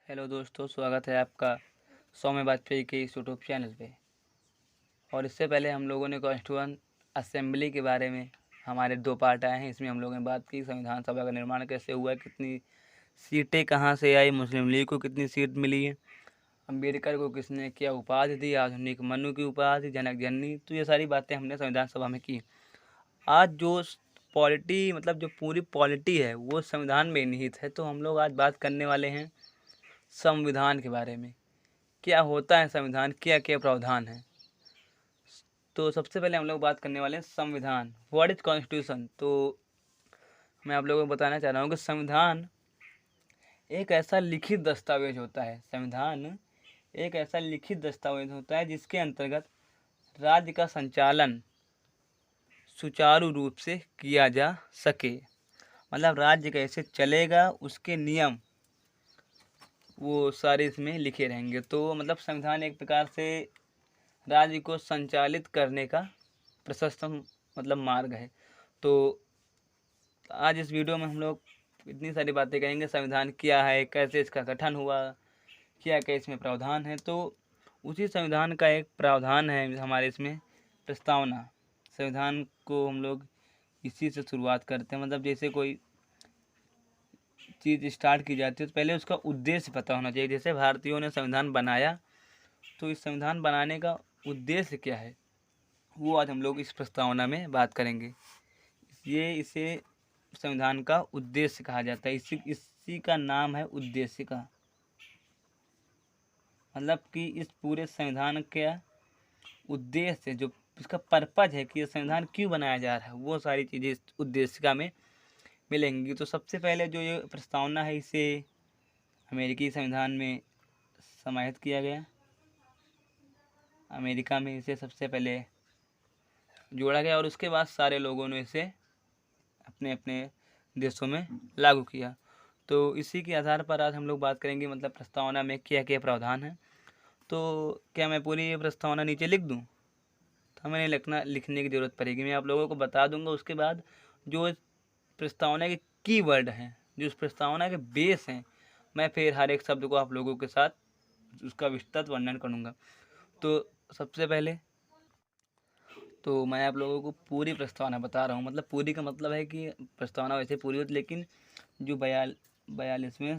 Hello दोस्तों, स्वागत है आपका सौम्य वाजपेयी के इस यूट्यूब चैनल पे। और इससे पहले हम लोगों ने कॉन्स्टिट्यूएंट असेंबली के बारे में हमारे 2 पार्ट आए हैं। इसमें हम लोगों ने बात की संविधान सभा का निर्माण कैसे हुआ, कितनी सीटें कहाँ से आई, मुस्लिम लीग को कितनी सीट मिली है, अम्बेडकर को किसने क्या उपाधि दी, आधुनिक मनु की उपाधि, जनक जननी। तो ये सारी बातें हमने संविधान सभा में की। आज जो पॉलिटी मतलब जो पूरी पॉलिटी है वो संविधान में निहित है। तो हम लोग आज बात करने वाले हैं संविधान के बारे में। क्या होता है संविधान, क्या क्या प्रावधान है। तो सबसे पहले हम लोग बात करने वाले हैं संविधान। What is constitution. तो मैं आप लोगों को बताना चाह रहा हूँ कि संविधान एक ऐसा लिखित दस्तावेज होता है। संविधान एक ऐसा लिखित दस्तावेज होता है जिसके अंतर्गत राज्य का संचालन सुचारू रूप से किया जा सके। मतलब राज्य कैसे चलेगा उसके नियम वो सारे इसमें लिखे रहेंगे। तो मतलब संविधान एक प्रकार से राज्य को संचालित करने का प्रशस्त मतलब मार्ग है। तो आज इस वीडियो में हम लोग इतनी सारी बातें करेंगे। संविधान क्या है, कैसे इसका गठन हुआ, क्या क्या इसमें प्रावधान है। तो उसी संविधान का एक प्रावधान है हमारे इसमें प्रस्तावना। संविधान को हम लोग इसी से शुरुआत करते हैं। मतलब जैसे कोई चीज़ स्टार्ट की जाती है तो पहले उसका उद्देश्य पता होना चाहिए। जैसे भारतीयों ने संविधान बनाया तो इस संविधान बनाने का उद्देश्य क्या है वो आज हम लोग इस प्रस्तावना में बात करेंगे। इसे संविधान का उद्देश्य कहा जाता है। इसी का नाम है उद्देश्य का। मतलब कि इस पूरे संविधान का उद्देश्य जो इसका पर्पज है कि ये संविधान क्यों बनाया जा रहा है वो सारी चीज़ें इस उद्देशिका में मिलेंगी। तो सबसे पहले जो ये प्रस्तावना है इसे अमेरिकी संविधान में समाहित किया गया। अमेरिका में इसे सबसे पहले जोड़ा गया और उसके बाद सारे लोगों ने इसे अपने अपने देशों में लागू किया। तो इसी के आधार पर आज हम लोग बात करेंगे मतलब प्रस्तावना में क्या क्या प्रावधान है। तो क्या मैं पूरी ये प्रस्तावना नीचे लिख दूं? तो हमें नहीं लिखने की ज़रूरत पड़ेगी। मैं आप लोगों को बता दूंगा। उसके बाद जो इस प्रस्तावना के कीवर्ड हैं, जो इस प्रस्तावना के बेस हैं, मैं फिर हर एक शब्द को आप लोगों के साथ उसका विस्तृत वर्णन करूँगा। तो सबसे पहले तो मैं आप लोगों को पूरी प्रस्तावना बता रहा हूँ। मतलब पूरी का मतलब है कि प्रस्तावना वैसे पूरी होती, लेकिन जो 42वें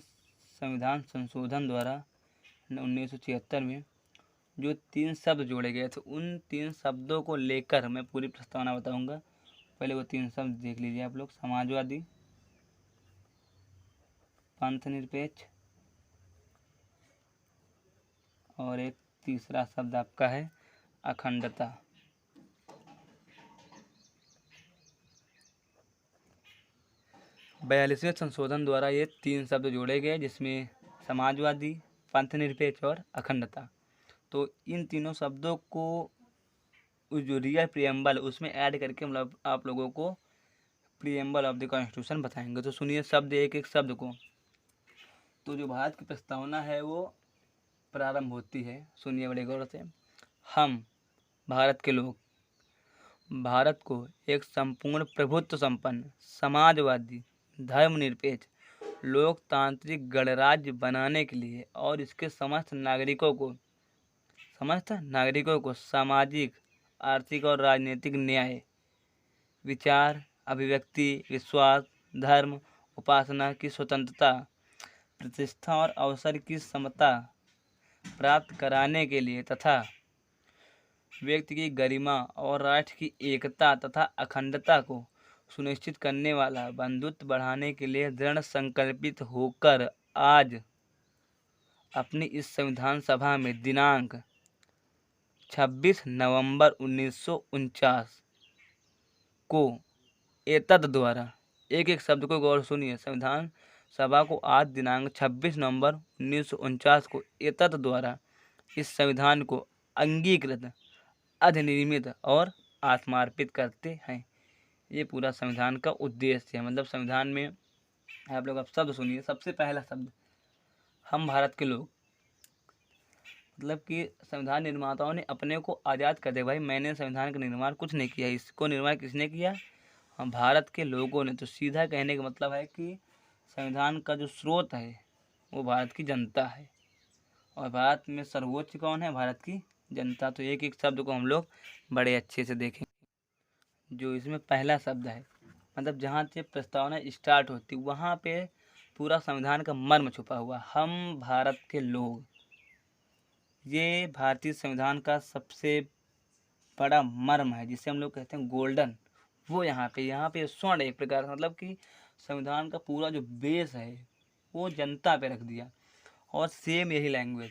संविधान संशोधन द्वारा 1976 में जो 3 शब्द जोड़े गए थे उन 3 शब्दों को लेकर मैं पूरी प्रस्तावना बताऊंगा। पहले वो 3 शब्द देख लीजिए आप लोग। समाजवादी, पंथ निरपेक्ष और एक तीसरा शब्द आपका है अखंडता। बयालीसवें संशोधन द्वारा ये 3 शब्द जोड़े गए जिसमें समाजवादी, पंथ निरपेक्ष और अखंडता। तो इन तीनों शब्दों को उस जो रियल प्रियम्बल उसमें ऐड करके मतलब आप लोगों को प्रियम्बल ऑफ द कॉन्स्टिट्यूशन बताएंगे। तो सुनिए शब्द एक एक शब्द को। तो जो भारत की प्रस्तावना है वो प्रारंभ होती है, सुनिए बड़े गौर से। हम भारत के लोग भारत को एक संपूर्ण प्रभुत्व संपन्न समाजवादी धर्मनिरपेक्ष लोकतांत्रिक गणराज्य बनाने के लिए और इसके समस्त नागरिकों को सामाजिक, आर्थिक और राजनीतिक न्याय, विचार, अभिव्यक्ति, विश्वास, धर्म, उपासना की स्वतंत्रता, प्रतिष्ठा और अवसर की समता प्राप्त कराने के लिए तथा व्यक्ति की गरिमा और राष्ट्र की एकता तथा अखंडता को सुनिश्चित करने वाला बंधुत्व बढ़ाने के लिए दृढ़ संकल्पित होकर आज अपनी इस संविधान सभा में दिनांक 26 नवंबर 1949 को एतद द्वारा, एक एक शब्द को गौर सुनिए, संविधान सभा को आज दिनांक 26 नवंबर 1949 को एतद द्वारा इस संविधान को अंगीकृत, अधिनियमित और आत्मार्पित करते हैं। ये पूरा संविधान का उद्देश्य है। मतलब संविधान में आप लोग अब शब्द सुनिए। सबसे पहला शब्द हम भारत के लोग। मतलब कि संविधान निर्माताओं ने अपने को आज़ाद कर दिया। भाई मैंने संविधान का निर्माण कुछ नहीं किया, इसको निर्माण किसने किया? हम भारत के लोगों ने। तो सीधा कहने का मतलब है कि संविधान का जो स्रोत है वो भारत की जनता है। और भारत में सर्वोच्च कौन है? भारत की जनता। तो एक एक शब्द को हम लोग बड़े अच्छे से देखें। जो इसमें पहला शब्द है, मतलब जहाँ से प्रस्तावना स्टार्ट होती वहाँ पे पूरा संविधान का मर्म छुपा हुआ। हम भारत के लोग, ये भारतीय संविधान का सबसे बड़ा मर्म है, जिसे हम लोग कहते हैं गोल्डन। वो यहाँ पे स्वर्ण एक प्रकार से, मतलब कि संविधान का पूरा जो बेस है वो जनता पे रख दिया। और सेम यही language,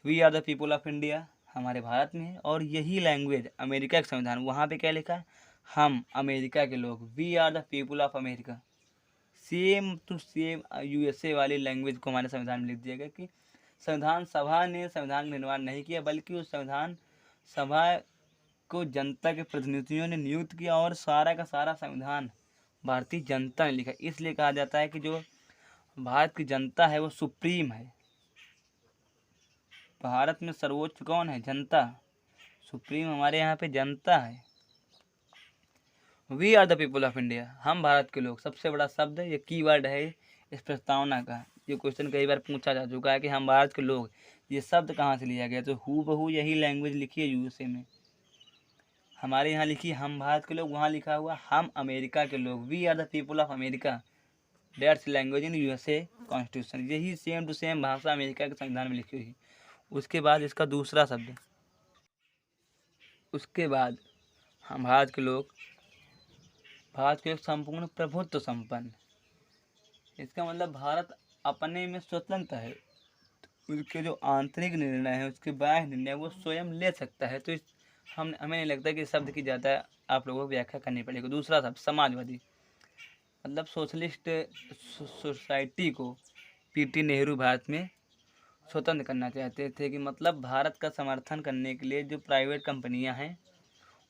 we are the people of India, हमारे भारत में है। और यही लैंग्वेज अमेरिका का संविधान, वहाँ पे क्या लिखा है? हम अमेरिका के लोग, we are the people of America. Same to same USA वाली लैंग्वेज को हमारे संविधान में लिख दिया गया कि संविधान सभा ने संविधान का निर्माण नहीं किया, बल्कि उस संविधान सभा को जनता के प्रतिनिधियों ने नियुक्त किया और सारा का सारा संविधान भारतीय जनता ने लिखा। इसलिए कहा जाता है कि जो भारत की जनता है वो सुप्रीम है। भारत में सर्वोच्च कौन है? जनता। सुप्रीम हमारे यहाँ पे जनता है। We are the people of India, हम भारत के लोग, सबसे बड़ा शब्द, ये कीवर्ड है इस प्रस्तावना का। ये क्वेश्चन कई बार पूछा जा चुका है कि हम भारत के लोग, ये शब्द कहाँ से लिया गया? तो हूबहू यही लैंग्वेज लिखी है यूएसए में। हमारे यहाँ लिखी हम भारत के लोग, वहाँ लिखा हुआ हम अमेरिका के लोग, we are the people of America, that's language in USA constitution. यही सेम टू सेम भाषा अमेरिका के संविधान में लिखी हुई है। उसके बाद इसका दूसरा शब्द, उसके बाद हम भारत के लोग, भारत के एक संपूर्ण प्रभुत्व संपन्न। इसका मतलब भारत अपने में स्वतंत्र है, उसके जो आंतरिक निर्णय है, उसके बाह्य निर्णय वो स्वयं ले सकता है। तो हमें नहीं लगता कि इस शब्द की ज़्यादा आप लोगों को व्याख्या करनी पड़ेगी। दूसरा शब्द समाजवादी, मतलब सोशलिस्ट सोसाइटी को पीटी नेहरू भारत में स्वतंत्र करना चाहते थे, कि मतलब भारत का समर्थन करने के लिए जो प्राइवेट कंपनियां हैं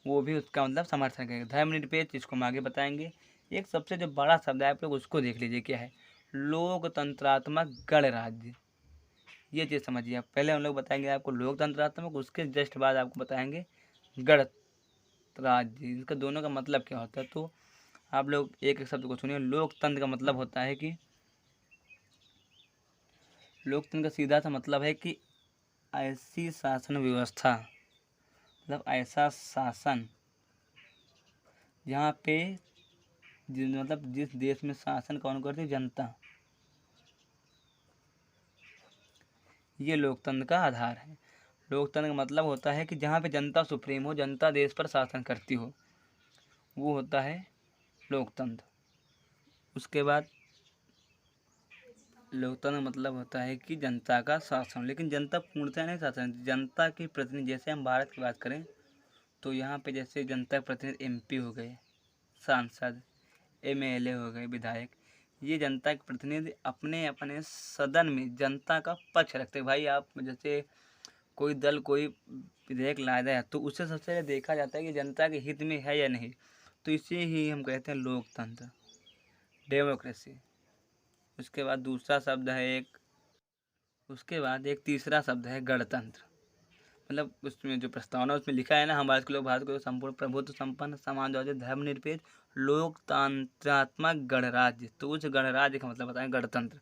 वो भी उसका मतलब समर्थन करेंगे। धर्मनिरपेक्ष, इसको हम आगे बताएंगे। एक सबसे जो बड़ा शब्द है आप लोग उसको देख लीजिए, क्या है? लोकतंत्रात्मक गणराज्य। ये चीज़ समझिए आप। पहले हम लोग बताएंगे आपको लोकतंत्रात्मक, उसके जस्ट बाद आपको बताएंगे गणराज्य। इसका दोनों का मतलब क्या होता है, तो आप लोग एक एक शब्द को सुनिए। लोकतंत्र का मतलब होता है कि, लोकतंत्र का सीधा सा मतलब है कि ऐसी शासन व्यवस्था, मतलब ऐसा शासन जहाँ पे मतलब जिस देश में शासन कौन करती है? जनता। ये लोकतंत्र का आधार है। लोकतंत्र का मतलब होता है कि जहाँ पे जनता सुप्रीम हो, जनता देश पर शासन करती हो, वो होता है लोकतंत्र। उसके बाद लोकतंत्र मतलब होता है कि जनता का शासन, लेकिन जनता पूर्णतः नहीं शासन, जनता के प्रतिनिधि। जैसे हम भारत की बात करें तो यहाँ पे जैसे जनता के प्रतिनिधि एमपी हो गए, सांसद, एमएलए हो गए, विधायक, ये जनता के प्रतिनिधि अपने अपने सदन में जनता का पक्ष रखते हैं। भाई आप जैसे कोई दल कोई विधेयक लाया है तो उससे सबसे पहले देखा जाता है कि जनता के हित में है या नहीं। तो इसे ही हम कहते हैं लोकतंत्र, डेमोक्रेसी। उसके बाद दूसरा शब्द है उसके बाद एक तीसरा शब्द है गणतंत्र। मतलब उसमें जो प्रस्तावना उसमें लिखा है ना, हम भारत के लोग, भारत को संपूर्ण प्रभुत्व संपन्न, समाजवादी, धर्मनिरपेक्ष, लोकतांत्रात्मक गणराज्य। तो उस गणराज्य का मतलब बताएं गणतंत्र।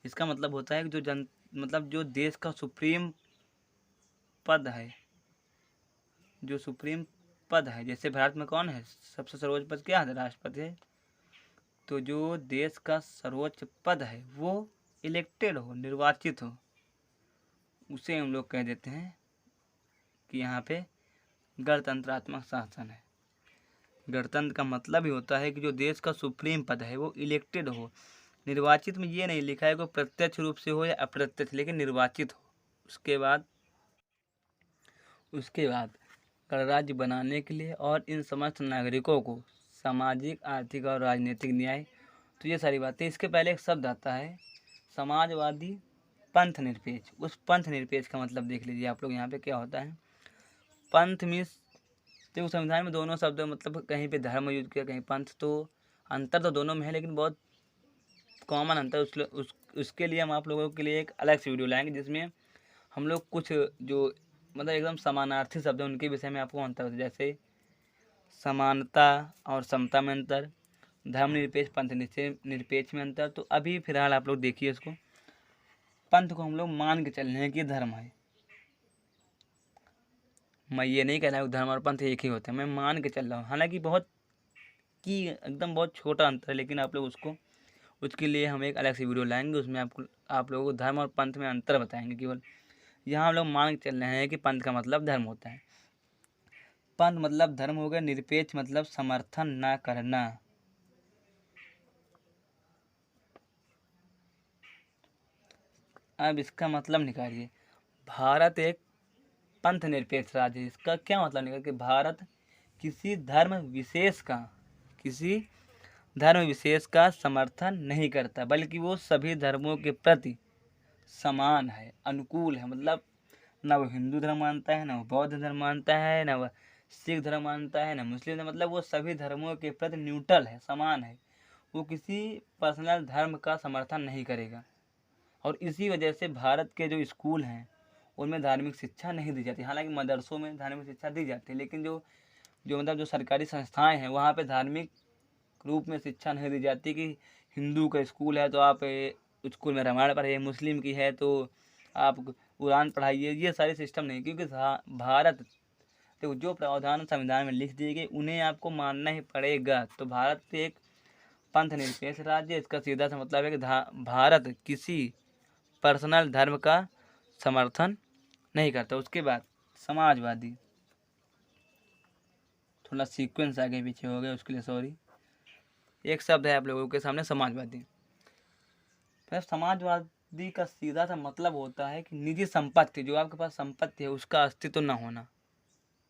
इसका मतलब होता है कि जो मतलब जो देश का सुप्रीम पद है, जो सुप्रीम पद है, जैसे भारत में कौन है सबसे सर्वोच्च पद? क्या है? राष्ट्रपति है। तो जो देश का सर्वोच्च पद है वो इलेक्टेड हो, निर्वाचित हो, उसे हम लोग कह देते हैं कि यहाँ पे गणतंत्रात्मक शासन है। गणतंत्र का मतलब ही होता है कि जो देश का सुप्रीम पद है वो इलेक्टेड हो। निर्वाचित में ये नहीं लिखा है कि प्रत्यक्ष रूप से हो या अप्रत्यक्ष, लेकिन निर्वाचित हो। उसके बाद गणराज्य बनाने के लिए और इन समस्त नागरिकों को सामाजिक, आर्थिक और राजनीतिक न्याय, तो ये सारी बातें। इसके पहले एक शब्द आता है समाजवादी, पंथ निरपेक्ष। उस पंथ निरपेक्ष का मतलब देख लीजिए आप लोग। यहाँ पे क्या होता है? पंथ मीन्स, तो संविधान में दोनों शब्द मतलब कहीं पे धर्म यूज किया, कहीं पंथ, तो अंतर तो दोनों में है, लेकिन बहुत कॉमन अंतर। उसके लिए हम आप लोगों के लिए एक अलग से वीडियो लाएंगे, जिसमें हम लोग कुछ जो मतलब एकदम समानार्थी शब्द है उनके विषय में आपको अंतर होता है। जैसे समानता और समता में अंतर, धर्मनिरपेक्ष पंथ निरपेक्ष में अंतर। तो अभी फिलहाल आप लोग देखिए इसको, पंथ को हम लोग मान के चल रहे हैं कि धर्म है। मैं ये नहीं कह रहा हूँ धर्म और पंथ एक ही होते हैं, मैं मान के चल रहा हूँ। हालांकि बहुत छोटा अंतर है, लेकिन आप लोग उसके लिए हम एक अलग से वीडियो लाएंगे, उसमें आप लोगों को धर्म और पंथ में अंतर बताएंगे केवल। यहाँ हम लोग मान के चल रहे हैं कि पंथ का मतलब धर्म होता है। पंथ मतलब धर्म हो गया, निरपेक्ष मतलब समर्थन ना करना। अब इसका मतलब निकालिए, भारत एक पंथ निरपेक्ष राज्य है। इसका क्या मतलब निकल कि भारत किसी धर्म विशेष का समर्थन नहीं करता, बल्कि वो सभी धर्मों के प्रति समान है, अनुकूल है। मतलब ना वो हिंदू धर्म मानता है, ना वो बौद्ध धर्म मानता है, ना वो सिख धर्म मानता है, ना मुस्लिम धर्म। मतलब वो सभी धर्मों के प्रति न्यूट्रल है, समान है। वो किसी पर्सनल धर्म का समर्थन नहीं करेगा। और इसी वजह से भारत के जो स्कूल हैं उनमें धार्मिक शिक्षा नहीं दी जाती। हालांकि मदरसों में धार्मिक शिक्षा दी जाती है, लेकिन जो सरकारी संस्थाएं हैं वहाँ पे धार्मिक रूप में शिक्षा नहीं दी जाती। कि हिंदू का स्कूल है तो आप स्कूल में रामायण पढ़ाइए, मुस्लिम की है तो आप कुरान पढ़ाइए, ये सारे सिस्टम नहीं। क्योंकि भारत तो जो प्रावधान संविधान में लिख दिए गए उन्हें आपको मानना ही पड़ेगा। तो भारत एक पंथ निरपेक्ष राज्य, इसका सीधा सा मतलब है कि भारत किसी पर्सनल धर्म का समर्थन नहीं करता। उसके बाद समाजवादी, थोड़ा सीक्वेंस आगे पीछे हो गया, उसके लिए सॉरी। एक शब्द है आप लोगों के सामने, समाजवादी। फिर समाजवादी का सीधा सा मतलब होता है कि निजी संपत्ति, जो आपके पास संपत्ति है उसका अस्तित्व न होना,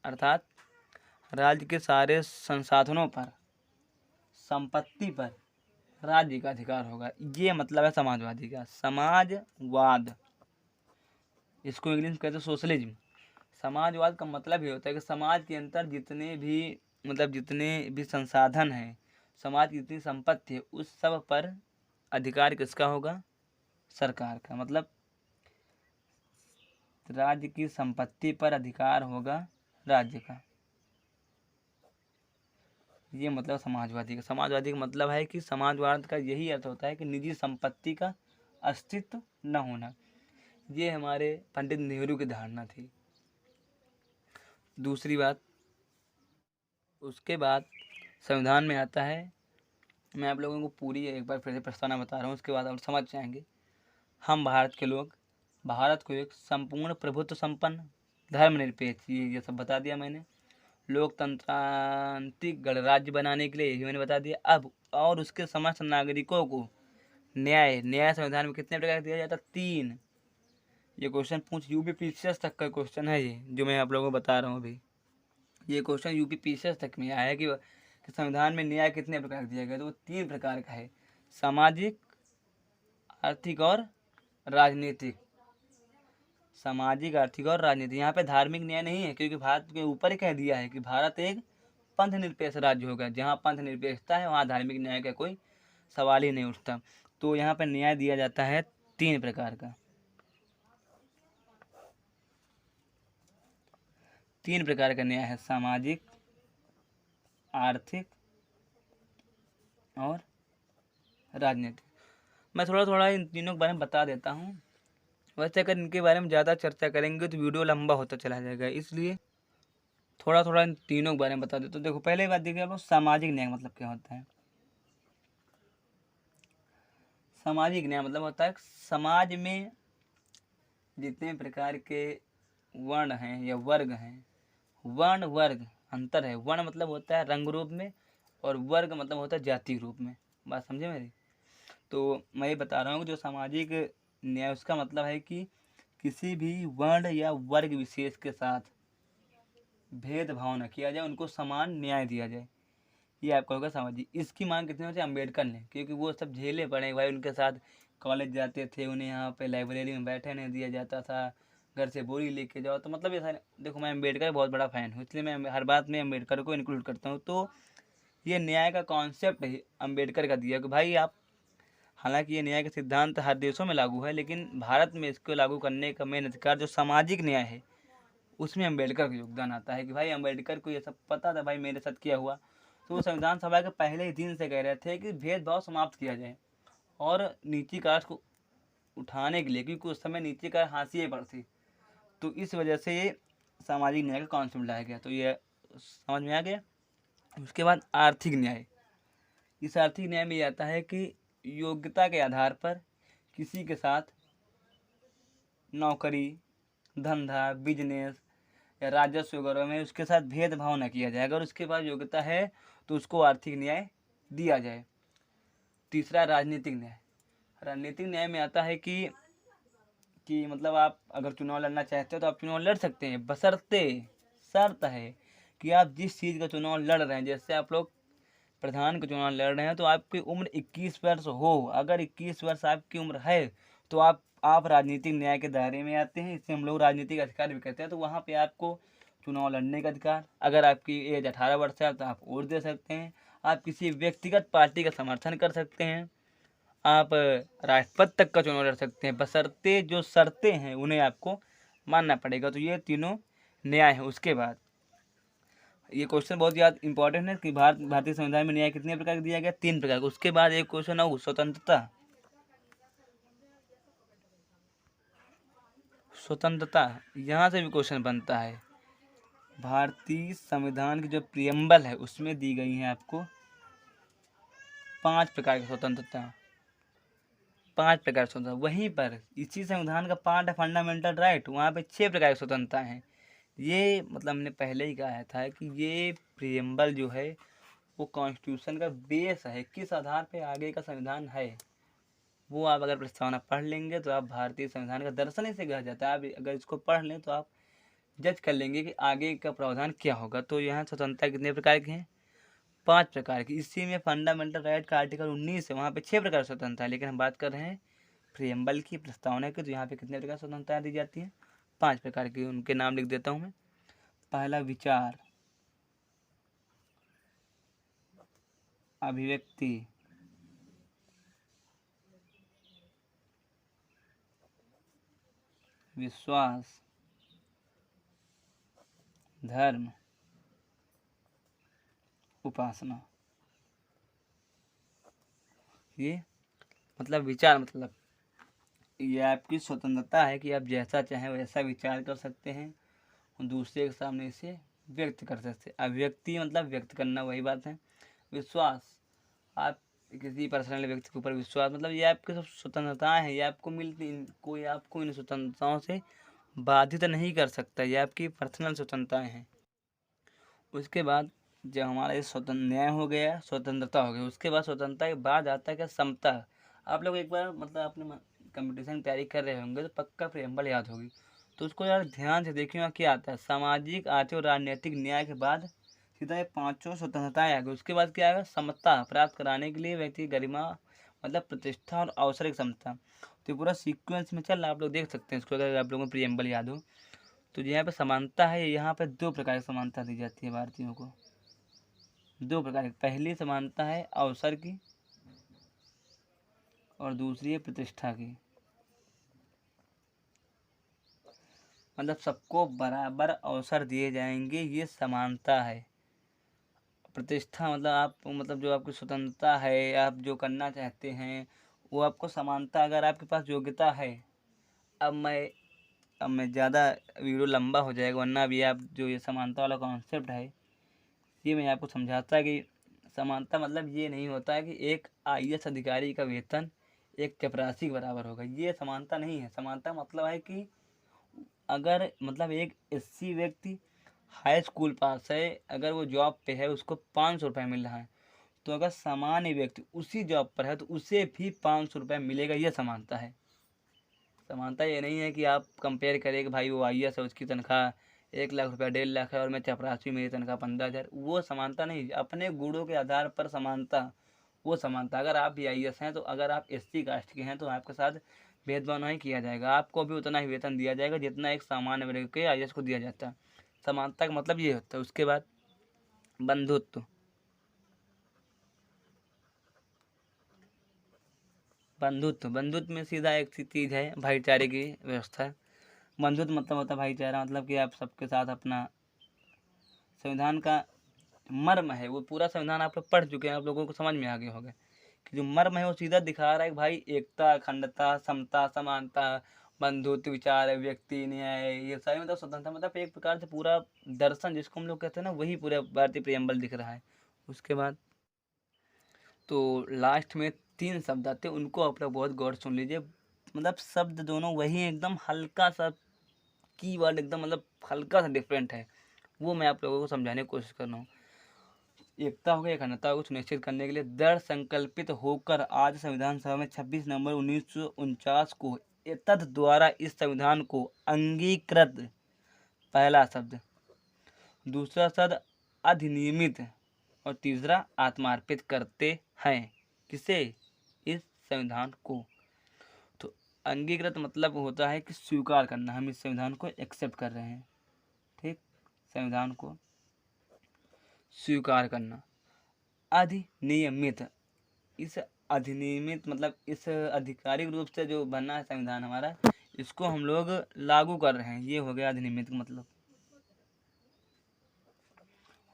अर्थात राज्य के सारे संसाधनों पर, संपत्ति पर राज्य का अधिकार होगा। ये मतलब है समाजवादी का। समाजवाद, इसको इंग्लिश में कहते हैं सोशलिज्म। समाजवाद का मतलब ये होता है कि समाज के अंदर जितने भी संसाधन हैं, समाज की जितनी संपत्ति है, उस सब पर अधिकार किसका होगा? सरकार का। मतलब राज्य की संपत्ति पर अधिकार होगा राज्य का। ये मतलब समाजवादी का। समाजवादी का मतलब है कि समाजवाद का यही अर्थ होता है कि निजी संपत्ति का अस्तित्व न होना। ये हमारे पंडित नेहरू की धारणा थी। दूसरी बात, उसके बाद संविधान में आता है, मैं आप लोगों को पूरी एक बार फिर से प्रस्तावना बता रहा हूँ, उसके बाद आप समझ जाएंगे। हम भारत के लोग भारत को एक संपूर्ण प्रभुत्व संपन्न, धर्मनिरपेक्ष, ये सब बता दिया मैंने, लोकतंत्रांत्रिक गणराज्य बनाने के लिए, यही मैंने बता दिया। अब और उसके समस्त नागरिकों को न्याय संविधान में कितने प्रकार दिया जाता? 3। ये क्वेश्चन यूपी पीसीएस तक का क्वेश्चन है, ये जो मैं आप लोगों को बता रहा हूँ अभी। ये क्वेश्चन यूपी पीसीएस तक में आया है कि संविधान में न्याय कितने प्रकार दिया गया। तो वो 3 प्रकार का है, सामाजिक, आर्थिक और राजनीतिक। सामाजिक, आर्थिक और राजनीतिक। यहाँ पे धार्मिक न्याय नहीं है, क्योंकि भारत के ऊपर ही कह दिया है कि भारत एक पंथ निरपेक्ष राज्य होगा। जहाँ पंथ निरपेक्षता है वहाँ धार्मिक न्याय का कोई सवाल ही नहीं उठता। तो यहाँ पे न्याय दिया जाता है 3 प्रकार का। 3 प्रकार का न्याय है, सामाजिक, आर्थिक और राजनीतिक। मैं थोड़ा थोड़ा इन तीनों के बारे में बता देता हूँ। वैसे अगर इनके बारे में ज़्यादा चर्चा करेंगे तो वीडियो लंबा होता चला जाएगा, इसलिए थोड़ा थोड़ा इन तीनों के बारे में बता देता हूँ। देखो, पहले बात देखिए आप लोग, सामाजिक न्याय मतलब क्या होता है। सामाजिक न्याय मतलब होता है समाज में जितने प्रकार के वर्ण हैं या वर्ग हैं, वर्ण वर्ग अंतर है। वर्ण मतलब होता है रंग रूप में, और वर्ग मतलब होता है जाति रूप में। बात समझे मेरी? तो मैं ये बता रहा हूँ कि जो सामाजिक न्याय, उसका मतलब है कि किसी भी वर्ण या वर्ग विशेष के साथ भेदभाव न किया जाए, उनको समान न्याय दिया जाए। ये आपका होगा सामाजिक। इसकी मांग कितने होती है? अम्बेडकर ने, क्योंकि वो सब झेले पड़े भाई। उनके साथ कॉलेज जाते थे, उन्हें यहाँ पे लाइब्रेरी में बैठे नहीं दिया जाता था, घर से बोरी लेके जाओ। तो मतलब ये सारे, देखो मैं अम्बेडकर का बहुत बड़ा फ़ैन हूँ, इसलिए मैं हर बात में अम्बेडकर को इंक्लूड करता हूँ। तो ये न्याय का कॉन्सेप्ट ही अम्बेडकर का दिया कि भाई आप, हालांकि ये न्याय का सिद्धांत हर देशों में लागू है, लेकिन भारत में इसको लागू करने का मेन अधिकार जो सामाजिक न्याय है, उसमें अम्बेडकर का योगदान आता है। कि भाई अम्बेडकर को ये सब पता था भाई मेरे साथ क्या हुआ, तो वो संविधान सभा के पहले ही दिन से कह रहे थे कि भेदभाव समाप्त किया जाए और नीची कास्ट को उठाने के लिए, क्योंकि उस समय नीची कास्ट हाशिए पर थी, तो इस वजह से ये सामाजिक न्याय का कॉन्सेप्ट लाया गया। तो ये समझ में आ गया। उसके बाद आर्थिक न्याय। इस आर्थिक न्याय में ये आता है कि योग्यता के आधार पर किसी के साथ नौकरी, धंधा, बिजनेस या राजस्व वगैरह में उसके साथ भेदभाव न किया जाए। अगर उसके पास योग्यता है तो उसको आर्थिक न्याय दिया जाए। तीसरा, राजनीतिक न्याय। राजनीतिक न्याय में आता है कि मतलब आप अगर चुनाव लड़ना चाहते हो तो आप चुनाव लड़ सकते हैं, बशर्ते शर्त है कि आप जिस चीज़ का चुनाव लड़ रहे हैं, जैसे आप लोग प्रधान का चुनाव लड़ रहे हैं तो आपकी उम्र 21 वर्ष हो। अगर 21 वर्ष आपकी उम्र है तो आप राजनीतिक न्याय के दायरे में आते हैं। इससे हम लोग राजनीतिक अधिकार भी कहते हैं। तो वहाँ पे आपको चुनाव लड़ने का अधिकार, अगर आपकी एज 18 वर्ष है तो आप वोट दे सकते हैं, आप किसी व्यक्तिगत पार्टी का समर्थन कर सकते हैं, आप राष्ट्रपति तक का चुनाव लड़ सकते हैं, बशर्ते जो शर्तें हैं उन्हें आपको मानना पड़ेगा। तो ये तीनों न्याय है। उसके बाद ये क्वेश्चन बहुत ज़्यादा इंपॉर्टेंट है कि भारतीय संविधान में न्याय कितने प्रकार का दिया गया? 3 प्रकार का। उसके बाद एक क्वेश्चन है स्वतंत्रता। स्वतंत्रता, यहाँ से भी क्वेश्चन बनता है। भारतीय संविधान की जो प्रियम्बल है उसमें दी गई है आपको 5 प्रकार की स्वतंत्रता। 5 प्रकार की स्वतंत्रता। वहीं पर इसी संविधान का पार्ट है फंडामेंटल राइट, वहाँ पे 6 प्रकार की स्वतंत्रता है। ये मतलब हमने पहले ही कहा था कि ये प्रियम्बल जो है वो कॉन्स्टिट्यूशन का बेस है, किस आधार पे आगे का संविधान है वो आप अगर प्रस्तावना पढ़ लेंगे तो आप भारतीय संविधान का दर्शन ही से कहा जाता है। आप अगर इसको पढ़ लें तो आप जज कर लेंगे कि आगे का प्रावधान क्या होगा। तो यहाँ स्वतंत्रता कितने प्रकार की हैं? 5 प्रकार की। इसी में फंडामेंटल राइट का आर्टिकल 19 है, वहाँ पे 6 प्रकार स्वतंत्रता है, लेकिन हम बात कर रहे हैं प्रियम्बल की प्रस्तावना की। तो यहाँ पे कितने प्रकार स्वतंत्रता दी जाती है? 5 प्रकार की। उनके नाम लिख देता हूँ मैं। पहला, विचार, अभिव्यक्ति, विश्वास, धर्म, उपासना। ये मतलब विचार, मतलब ये आपकी स्वतंत्रता है कि आप जैसा चाहें वैसा विचार कर सकते हैं और दूसरे के सामने इसे व्यक्त कर सकते हैं। अभिव्यक्ति मतलब व्यक्त करना, वही बात है। विश्वास, आप किसी पर्सनल व्यक्ति के ऊपर विश्वास, मतलब ये आपकी सब स्वतंत्रताएं हैं, ये आपको मिलती, कोई आपको इन स्वतंत्रताओं से बाधित नहीं कर सकता, ये आपकी पर्सनल स्वतंत्रताएं हैं। उसके बाद जब हमारा ये स्वतंत्र न्याय हो गया, स्वतंत्रता हो गई, उसके बाद स्वतंत्रता के बाद आता है क्या? समता। आप लोग एक बार मतलब अपने कंपटीशन की तैयारी कर रहे होंगे तो पक्का प्रियम्बल याद होगी, तो उसको यार ध्यान से देखिए क्या आता है। सामाजिक, आर्थिक और राजनीतिक न्याय के बाद सीधा ये 5 स्वतंत्रताएं आ गई। उसके बाद क्या आएगा? समता प्राप्त कराने के लिए व्यक्ति की गरिमा, मतलब प्रतिष्ठा और अवसर की क्षमता। तो पूरा सीक्वेंस में चल रहा, आप लोग देख सकते हैं इसको अगर आप लोगों को प्रियम्बल याद हो। तो यहाँ पे समानता है, यहाँ पे 2 प्रकार की समानता दी जाती है भारतीयों को। 2 प्रकार की। पहली समानता है अवसर की और दूसरी है प्रतिष्ठा की। मतलब सबको बराबर अवसर दिए जाएंगे, ये समानता है। प्रतिष्ठा मतलब आप, मतलब जो आपकी स्वतंत्रता है, आप जो करना चाहते हैं वो आपको समानता, अगर आपके पास योग्यता है। अब मैं ज़्यादा वीडियो लंबा हो जाएगा, वरना अभी आप जो ये समानता वाला कॉन्सेप्ट है ये मैं आपको समझाता कि समानता मतलब ये नहीं होता है कि एक IAS अधिकारी का वेतन एक चपरासी के बराबर होगा, ये समानता नहीं है। समानता मतलब है कि अगर मतलब एक SC व्यक्ति हाई स्कूल पास है, अगर वो जॉब पे है, उसको 500 रुपये मिल रहा है, तो अगर सामान्य व्यक्ति उसी जॉब पर है तो उसे भी 500 रुपये मिलेगा, ये समानता है। समानता ये नहीं है कि आप कंपेयर करें कि भाई वो IAS है, उसकी तनख्वाह 1 लाख रुपया, 1.5 लाख है और मैं चपरासी, मेरी तनख्वाह 15,000। वो समानता नहीं, अपने गुणों के आधार पर समानता, वो समानता। अगर आप भी IAS हैं तो अगर आप SC कास्ट के हैं तो आपके साथ भेदभाव नहीं किया जाएगा, आपको भी उतना ही वेतन दिया जाएगा जितना एक सामान्य वर्ग के IAS को दिया जाता है। समानता का मतलब ये होता है। उसके बाद बंधुत्व। बंधुत्व में सीधा एक सी चीज़ है, भाईचारे की व्यवस्था। बंधुत्व मतलब होता है भाईचारा, मतलब कि आप सबके साथ अपना संविधान का मर्म है वो पूरा संविधान आप लोग पढ़ चुके हैं, आप लोगों को समझ में आ गया होगा कि जो मर्म है वो सीधा दिखा रहा है कि भाई एकता, अखंडता, समता, समानता, बंधुत्व, विचार, व्यक्ति न्याय, ये सारी मतलब स्वतंत्रता, मतलब एक प्रकार से पूरा दर्शन जिसको हम लोग कहते हैं ना, वही पूरा भारतीय प्रियम्बल दिख रहा है। उसके बाद तो लास्ट में 3 शब्द आते हैं, उनको आप लोग बहुत गौर से सुन लीजिए। मतलब शब्द दोनों वही हैं, एकदम हल्का सा कीवर्ड एकदम मतलब हल्का सा डिफरेंट है, वो मैं आप लोगों को समझाने की कोशिश कर रहा हूँ। एकता हो गई, अखंडता को सुनिश्चित करने के लिए दृढ़ संकल्पित होकर आज संविधान सभा में 26 नवंबर 1949 को एतद द्वारा इस संविधान को अंगीकृत, पहला शब्द, दूसरा शब्द अधिनियमित और तीसरा आत्मार्पित करते हैं। किसे? इस संविधान को। तो अंगीकृत मतलब होता है कि स्वीकार करना, हम इस संविधान को एक्सेप्ट कर रहे हैं, ठीक, संविधान को स्वीकार करना। अधिनियमित, इस अधिनियमित मतलब इस आधिकारिक रूप से जो बना है संविधान हमारा, इसको हम लोग लागू कर रहे हैं, ये हो गया अधिनियमित मतलब।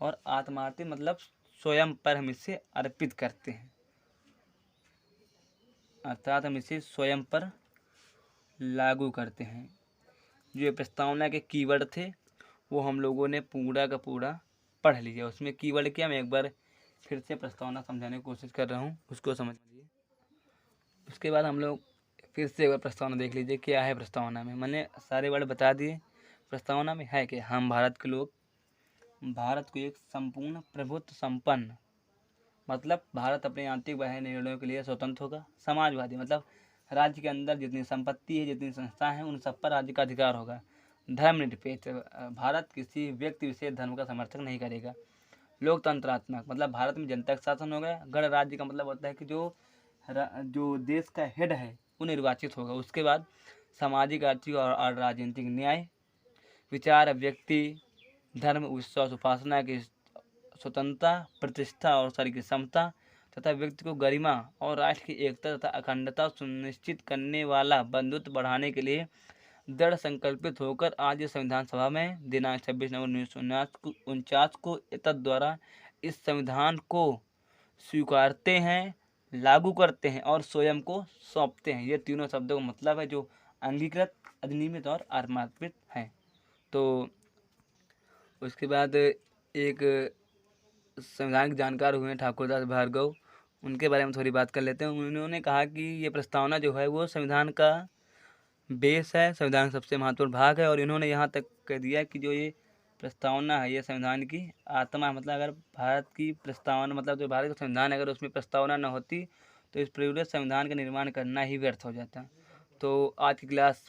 और आत्मार्पित मतलब स्वयं पर हम इसे अर्पित करते हैं, अर्थात हम इसे स्वयं पर लागू करते हैं। जो प्रस्तावना के कीवर्ड थे वो हम लोगों ने पूरा का पूरा पढ़ लिया। उसमें कीवर्ड क्या, मैं एक बार फिर से प्रस्तावना समझाने की कोशिश कर रहा हूँ, उसको समझ लीजिए। उसके बाद हम लोग फिर से एक बार प्रस्तावना देख लीजिए क्या है प्रस्तावना में। मैंने सारे वर्ड बता दिए। प्रस्तावना में है कि हम भारत के लोग भारत को एक संपूर्ण प्रभुत्व संपन्न, मतलब भारत अपने आंतरिक बाह्य निर्णयों के लिए स्वतंत्र होगा। समाजवादी मतलब राज्य के अंदर जितनी संपत्ति है, जितनी संस्थाएं हैं, उन सब पर राज्य का अधिकार होगा। धर्मनिरपेक्ष, भारत किसी व्यक्ति विशेष धर्म का समर्थन नहीं करेगा। लोकतंत्रात्मक मतलब भारत में जनता का शासन होगा। गणराज्य का मतलब होता है कि जो देश का हेड है वो निर्वाचित होगा। उसके बाद सामाजिक, आर्थिक और राजनीतिक न्याय। विचार, व्यक्ति, धर्म, विश्वास, उपासना की स्वतंत्रता, प्रतिष्ठा और शरीर की समता तथा व्यक्ति को गरिमा और राष्ट्र की एकता तथा अखंडता सुनिश्चित करने वाला बंधुत्व बढ़ाने के लिए दृढ़ संकल्पित होकर आज इस संविधान सभा में दिनांक 26 नवंबर 1949 को एतद द्वारा इस संविधान को स्वीकारते हैं, लागू करते हैं और स्वयं को सौंपते हैं। ये तीनों शब्दों का मतलब है जो अंगीकृत, अधिनियमित और आत्मार्पित हैं। तो उसके बाद एक संविधान के जानकार हुए ठाकुरदास भार्गव, उनके बारे में थोड़ी बात कर लेते हैं। उन्होंने कहा कि ये प्रस्तावना जो है वो संविधान का बेस है, संविधान का सबसे महत्वपूर्ण भाग है। और इन्होंने यहाँ तक कह दिया कि जो ये प्रस्तावना है ये संविधान की आत्मा है। मतलब अगर भारत की प्रस्तावना मतलब जो भारत का संविधान है, अगर उसमें प्रस्तावना न होती तो इस पूरे संविधान का निर्माण करना ही व्यर्थ हो जाता। तो आज की क्लास